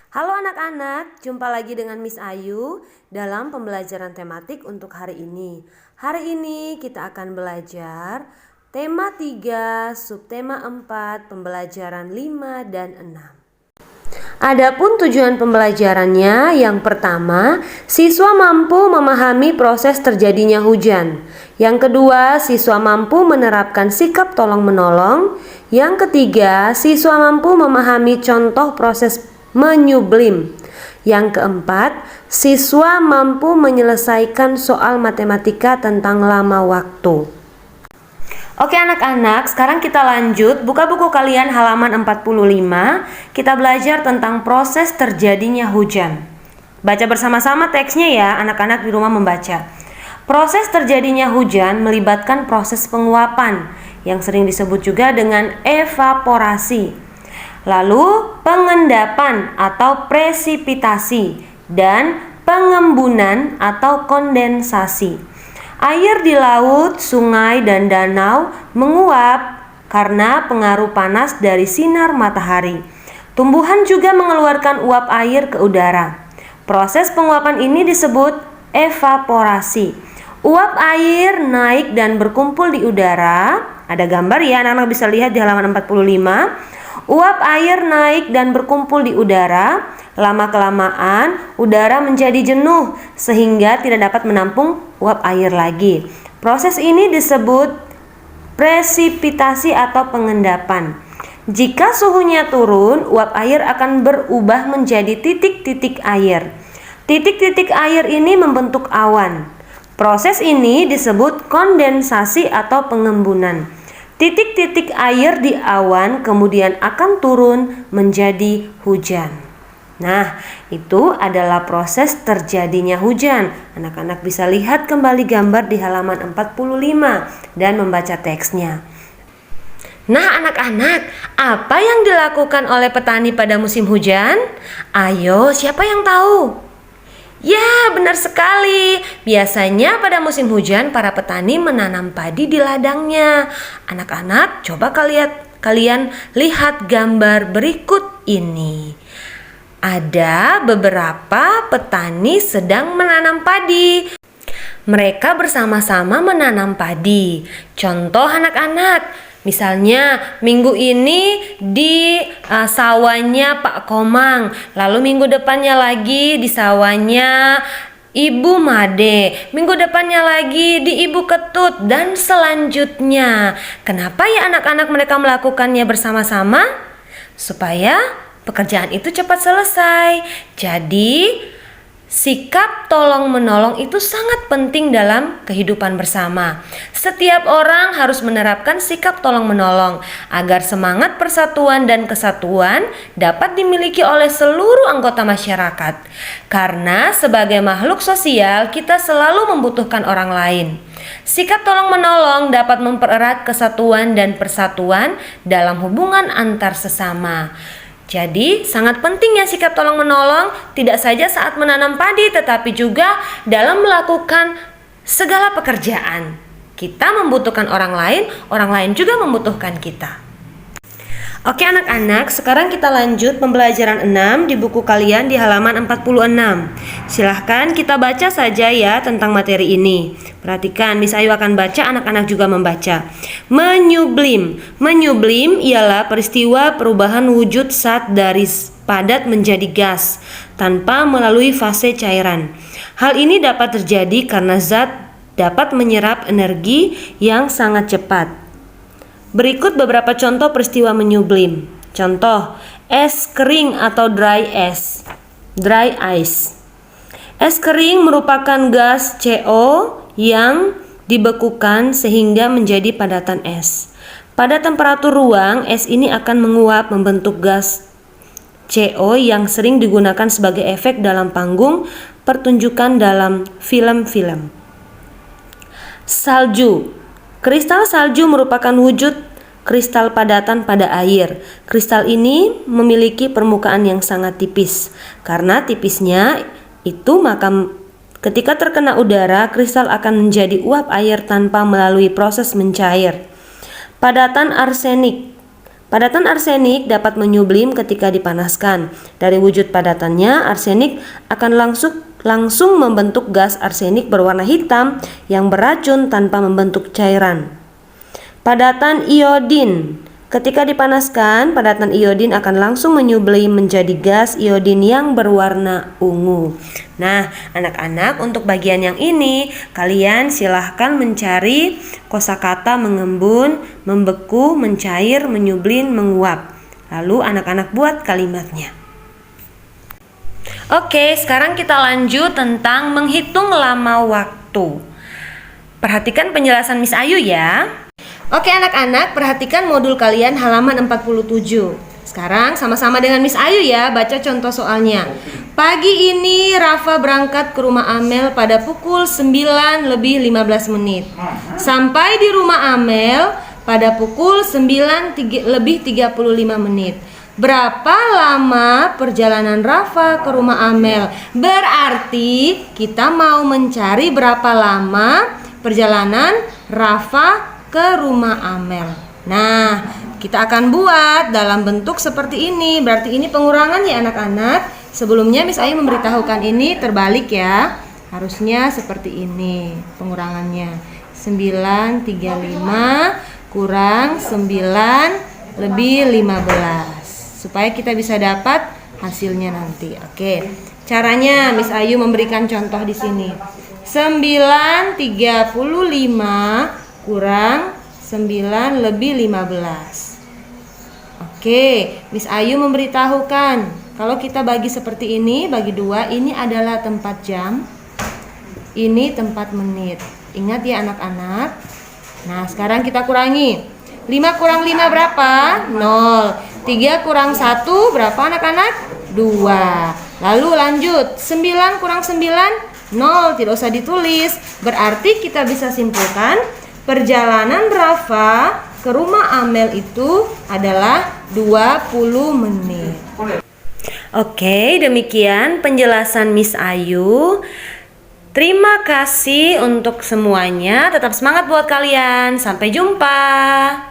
Halo anak-anak, jumpa lagi dengan Miss Ayu dalam pembelajaran tematik untuk hari ini. Hari ini kita akan belajar tema 3, subtema 4, pembelajaran 5 dan 6. Adapun tujuan pembelajarannya, yang pertama, siswa mampu memahami proses terjadinya hujan. Yang kedua, siswa mampu menerapkan sikap tolong-menolong. Yang ketiga, siswa mampu memahami contoh proses menyublim. Yang keempat, siswa mampu menyelesaikan soal matematika tentang lama waktu. Oke anak-anak, sekarang kita lanjut. Buka buku kalian halaman 45. Kita belajar tentang proses terjadinya hujan. Baca bersama-sama teksnya ya, anak-anak di rumah membaca. Proses terjadinya hujan melibatkan proses penguapan, yang sering disebut juga dengan evaporasi. Lalu pengendapan atau presipitasi dan pengembunan atau kondensasi. Air di laut, sungai, dan danau menguap karena pengaruh panas dari sinar matahari. Tumbuhan juga mengeluarkan uap air ke udara. Proses penguapan ini disebut evaporasi. Uap air naik dan berkumpul di udara. Ada gambar ya, anak-anak bisa lihat di halaman 45. Uap air naik dan berkumpul di udara. Lama-kelamaan udara menjadi jenuh sehingga tidak dapat menampung uap air lagi. Proses ini disebut presipitasi atau pengendapan. Jika suhunya turun, uap air akan berubah menjadi titik-titik air. Titik-titik air ini membentuk awan. Proses ini disebut kondensasi atau pengembunan. Titik-titik air di awan kemudian akan turun menjadi hujan. Nah, itu adalah proses terjadinya hujan. Anak-anak bisa lihat kembali gambar di halaman 45 dan membaca teksnya. Nah, anak-anak, apa yang dilakukan oleh petani pada musim hujan? Ayo, siapa yang tahu? Ya, benar sekali. Biasanya pada musim hujan para petani menanam padi di ladangnya. Anak-anak, coba kalian lihat gambar berikut ini. Ada beberapa petani sedang menanam padi. Mereka bersama-sama menanam padi. Contoh anak-anak, misalnya minggu ini di sawahnya Pak Komang, lalu minggu depannya lagi di sawahnya Ibu Made, minggu depannya lagi di Ibu Ketut, dan selanjutnya. Kenapa ya anak-anak mereka melakukannya bersama-sama? Supaya pekerjaan itu cepat selesai. Jadi, sikap tolong-menolong itu sangat penting dalam kehidupan bersama. Setiap orang harus menerapkan sikap tolong-menolong agar semangat persatuan dan kesatuan dapat dimiliki oleh seluruh anggota masyarakat. Karena sebagai makhluk sosial, kita selalu membutuhkan orang lain. Sikap tolong-menolong dapat mempererat kesatuan dan persatuan dalam hubungan antar sesama. Jadi sangat pentingnya sikap tolong-menolong tidak saja saat menanam padi tetapi juga dalam melakukan segala pekerjaan. Kita membutuhkan orang lain juga membutuhkan kita. Oke anak-anak, sekarang kita lanjut pembelajaran 6 di buku kalian di halaman 46. Silahkan kita baca saja ya tentang materi ini. Perhatikan, Miss Ayu akan baca, anak-anak juga membaca. Menyublim. Menyublim ialah peristiwa perubahan wujud zat dari padat menjadi gas tanpa melalui fase cairan. Hal ini dapat terjadi karena zat dapat menyerap energi yang sangat cepat. Berikut beberapa contoh peristiwa menyublim. Contoh, es kering atau dry ice. Es kering merupakan gas CO yang dibekukan sehingga menjadi padatan es. Pada temperatur ruang, es ini akan menguap membentuk gas CO yang sering digunakan sebagai efek dalam panggung pertunjukan dalam film-film. Salju. Kristal salju merupakan wujud kristal padatan pada air. Kristal ini memiliki permukaan yang sangat tipis. Karena tipisnya itu, maka ketika terkena udara, kristal akan menjadi uap air tanpa melalui proses mencair. Padatan arsenik. Padatan arsenik dapat menyublim ketika dipanaskan. Dari wujud padatannya, arsenik akan langsung membentuk gas arsenik berwarna hitam yang beracun tanpa membentuk cairan. Padatan iodin. Ketika dipanaskan, padatan iodin akan langsung menyublim menjadi gas iodin yang berwarna ungu. Nah, anak-anak, untuk bagian yang ini, kalian silahkan mencari kosakata mengembun, membeku, mencair, menyublim, menguap. Lalu anak-anak buat kalimatnya. Oke, sekarang kita lanjut tentang menghitung lama waktu. Perhatikan penjelasan Miss Ayu ya. Oke anak-anak, perhatikan modul kalian halaman 47. Sekarang sama-sama dengan Miss Ayu ya, baca contoh soalnya. Pagi ini Rafa berangkat ke rumah Amel pada pukul 9:15 menit. Sampai di rumah Amel pada pukul 9:35 menit. Berapa lama perjalanan Rafa ke rumah Amel? Berarti kita mau mencari berapa lama perjalanan Rafa ke rumah Amel. Nah, kita akan buat dalam bentuk seperti ini. Berarti ini pengurangan ya anak-anak. Sebelumnya Miss Ayu memberitahukan ini terbalik ya. Harusnya seperti ini pengurangannya. 9:35 kurang 9 lebih 15. Supaya kita bisa dapat hasilnya nanti. Oke. Caranya Miss Ayu memberikan contoh di sini. 9:35 kurang 9 lebih 15. Oke, Miss Ayu memberitahukan kalau kita bagi seperti ini, bagi 2, ini adalah tempat jam, ini tempat menit. Ingat ya anak-anak. Nah, sekarang kita kurangi. 5 kurang 5 berapa? 0. 3 kurang 1 berapa anak-anak? 2. Lalu lanjut, 9 kurang 9 0, tidak usah ditulis. Berarti kita bisa simpulkan perjalanan Rafa ke rumah Amel itu adalah 20 menit. Oke, demikian penjelasan Miss Ayu. Terima kasih untuk semuanya. Tetap semangat buat kalian. Sampai jumpa.